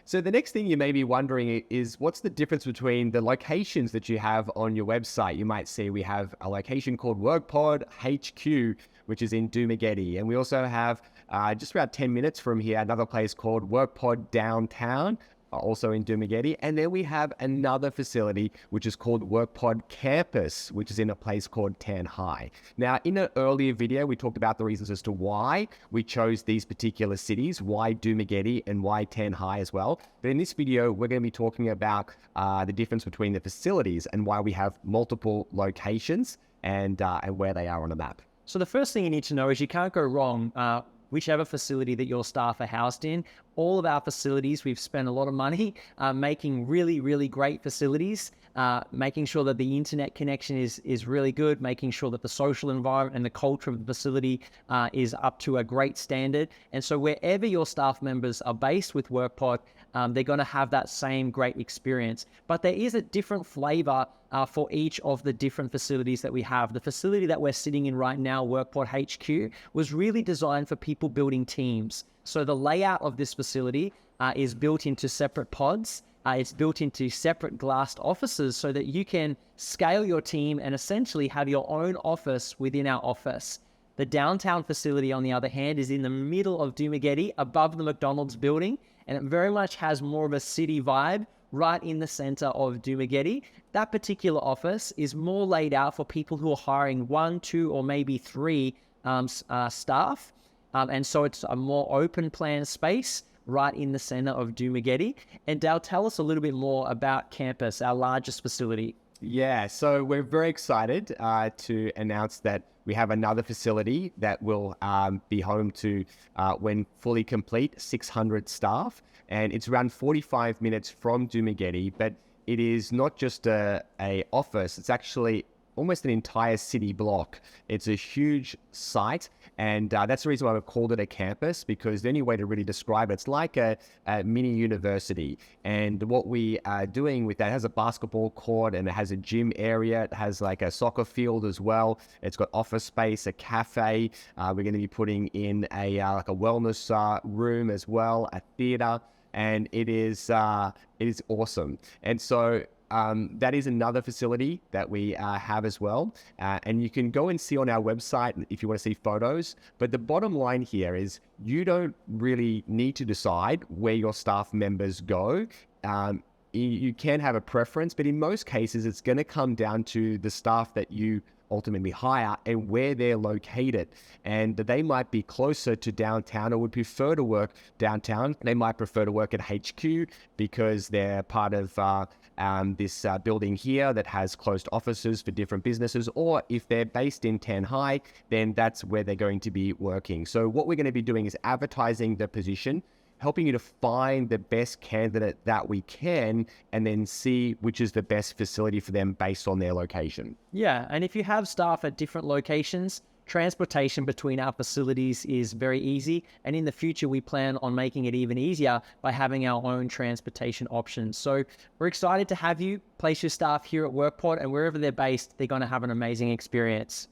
So the next thing you may be wondering is what's the difference between the locations that you have on your website? You might see we have a location called WrkPod HQ, which is in Dumageddon. And we also have just about 10 minutes from here, another place called WrkPod Downtown, also in Dumageddon. And then we have another facility, which is called WrkPod Campus, which is in a place called Tanjay. Now, in an earlier video, we talked about the reasons as to why we chose these particular cities, why Dumageddon and why Tanjay as well. But in this video, we're going to be talking about the difference between the facilities and why we have multiple locations and where they are on the map. So the first thing you need to know is you can't go wrong whichever facility that your staff are housed in. All of our facilities, we've spent a lot of money making really, really great facilities, making sure that the internet connection is really good, making sure that the social environment and the culture of the facility is up to a great standard. And so wherever your staff members are based with WrkPod, they're going to have that same great experience. But there is a different flavor for each of the different facilities that we have. The facility that we're sitting in right now, WrkPod HQ, was really designed for people building teams. So the layout of this facility is built into separate pods. It's built into separate glassed offices so that you can scale your team and essentially have your own office within our office. The downtown facility, on the other hand, is in the middle of Dumageddon, above the McDonald's building, and it very much has more of a city vibe right in the center of Dumageddon. That particular office is more laid out for people who are hiring 1, 2, or maybe 3 staff. And so it's a more open plan space right in the center of Dumageddon. And Dale, tell us a little bit more about Campus, our largest facility. Yeah, so we're very excited to announce that we have another facility that will be home to, when fully complete, 600 staff. And it's around 45 minutes from Dumageddon, but it is not just a office, it's actually almost an entire city block. It's a huge site, and that's the reason why we've called it a campus, because the only way to really describe it's like a mini university. And what we are doing with that, it has a basketball court and it has a gym area. It has like a soccer field as well. It's got office space, a cafe. We're going to be putting in like a wellness room as well, a theater, and it is awesome. And so that is another facility that we have as well. And you can go and see on our website if you want to see photos. But the bottom line here is you don't really need to decide where your staff members go. You can have a preference, but in most cases, it's going to come down to the staff that you ultimately hire and where they're located. And they might be closer to downtown or would prefer to work downtown. They might prefer to work at HQ because they're part of this building here that has closed offices for different businesses. Or if they're based in Tanjay, then that's where they're going to be working. So what we're going to be doing is advertising the position, helping you to find the best candidate that we can, and then see which is the best facility for them based on their location. Yeah, and if you have staff at different locations, transportation between our facilities is very easy. And in the future, we plan on making it even easier by having our own transportation options. So we're excited to have you place your staff here at WrkPod, and wherever they're based, they're going to have an amazing experience.